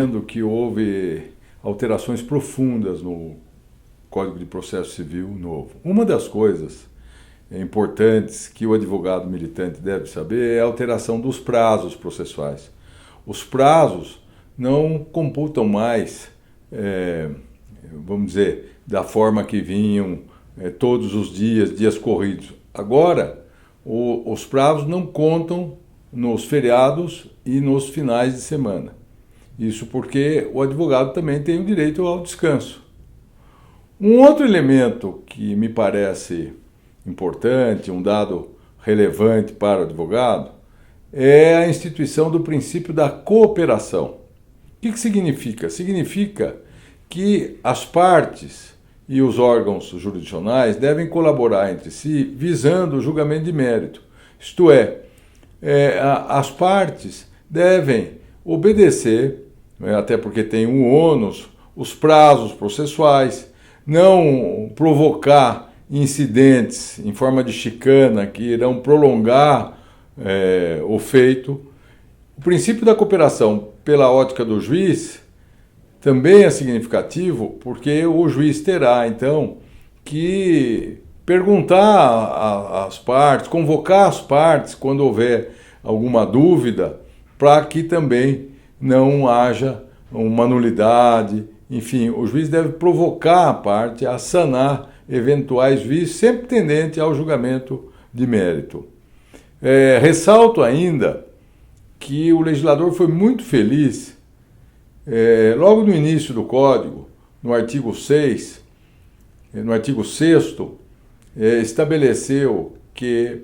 dizendo que houve alterações profundas no Código de Processo Civil novo. Uma das coisas importantes que o advogado militante deve saber é a alteração dos prazos processuais. Os prazos não computam mais, vamos dizer, da forma que vinham todos os dias corridos. Agora, os prazos não contam nos feriados e nos finais de semana. Isso porque o advogado também tem o direito ao descanso. Um outro elemento que me parece importante, um dado relevante para o advogado, é a instituição do princípio da cooperação. O que significa? Significa que as partes e os órgãos jurisdicionais devem colaborar entre si visando o julgamento de mérito. Isto é, as partes devem obedecer, até porque tem um ônus, os prazos processuais, não provocar incidentes em forma de chicana que irão prolongar o feito. O princípio da cooperação, pela ótica do juiz, também é significativo, porque o juiz terá, então, que perguntar às partes, convocar as partes quando houver alguma dúvida, para que também não haja uma nulidade. Enfim, o juiz deve provocar a parte a sanar eventuais vícios, sempre tendente ao julgamento de mérito. Ressalto ainda que o legislador foi muito feliz, logo no início do Código, no artigo 6, no artigo 6º, estabeleceu que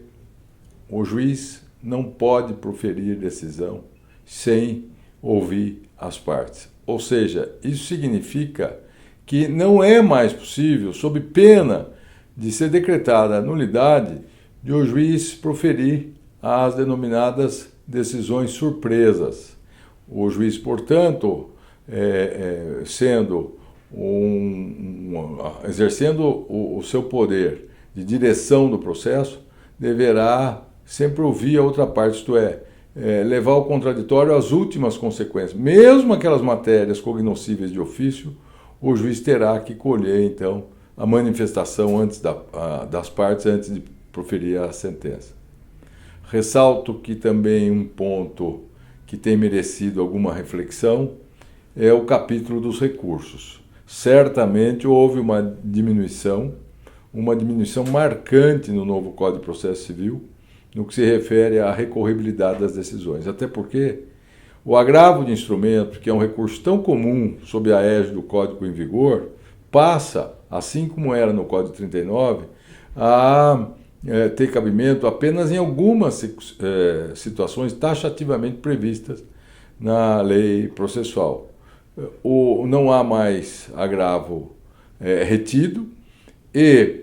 o juiz não pode proferir decisão sem ouvir as partes. Ou seja, isso significa que não é mais possível, sob pena de ser decretada a nulidade, de o juiz proferir as denominadas decisões surpresas. O juiz, portanto, exercendo o seu poder de direção do processo, deverá sempre ouvir a outra parte, isto é, levar o contraditório às últimas consequências. Mesmo aquelas matérias cognoscíveis de ofício, o juiz terá que colher, então, a manifestação das partes antes de proferir a sentença. Ressalto que também um ponto que tem merecido alguma reflexão é o capítulo dos recursos. Certamente houve uma diminuição marcante no novo Código de Processo Civil, no que se refere à recorribilidade das decisões. Até porque o agravo de instrumento, que é um recurso tão comum sob a égide do Código em vigor, passa, assim como era no Código 39, a ter cabimento apenas em algumas situações taxativamente previstas na lei processual. Não há mais agravo retido e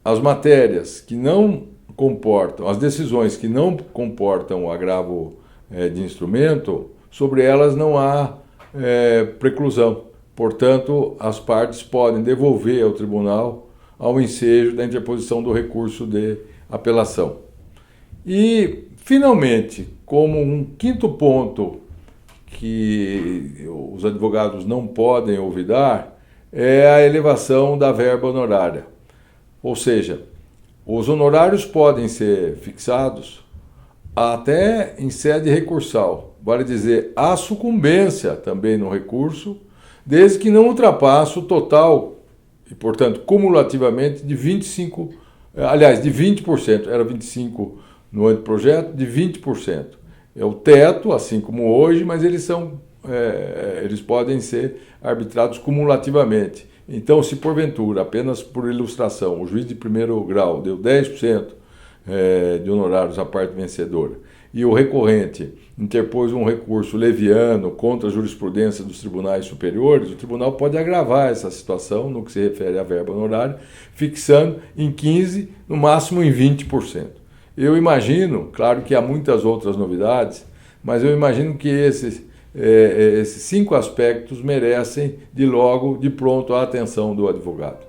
as matérias que não comportam, as decisões que não comportam o agravo de instrumento, sobre elas não há preclusão. Portanto, as partes podem devolver ao tribunal ao ensejo da interposição do recurso de apelação. E, finalmente, como um quinto ponto que os advogados não podem olvidar, é a elevação da verba honorária. Ou seja, os honorários podem ser fixados até em sede recursal, vale dizer, há sucumbência também no recurso, desde que não ultrapasse o total, e portanto cumulativamente, de 20%, era 25% no anteprojeto, de 20%. É o teto, assim como hoje, mas eles podem ser arbitrados cumulativamente. Então, se porventura, apenas por ilustração, o juiz de primeiro grau deu 10% de honorários à parte vencedora e o recorrente interpôs um recurso leviano contra a jurisprudência dos tribunais superiores, o tribunal pode agravar essa situação no que se refere à verba honorária, fixando em 15%, no máximo em 20%. Eu imagino, claro que há muitas outras novidades, mas eu imagino que esses 5 aspectos merecem, de pronto, a atenção do advogado.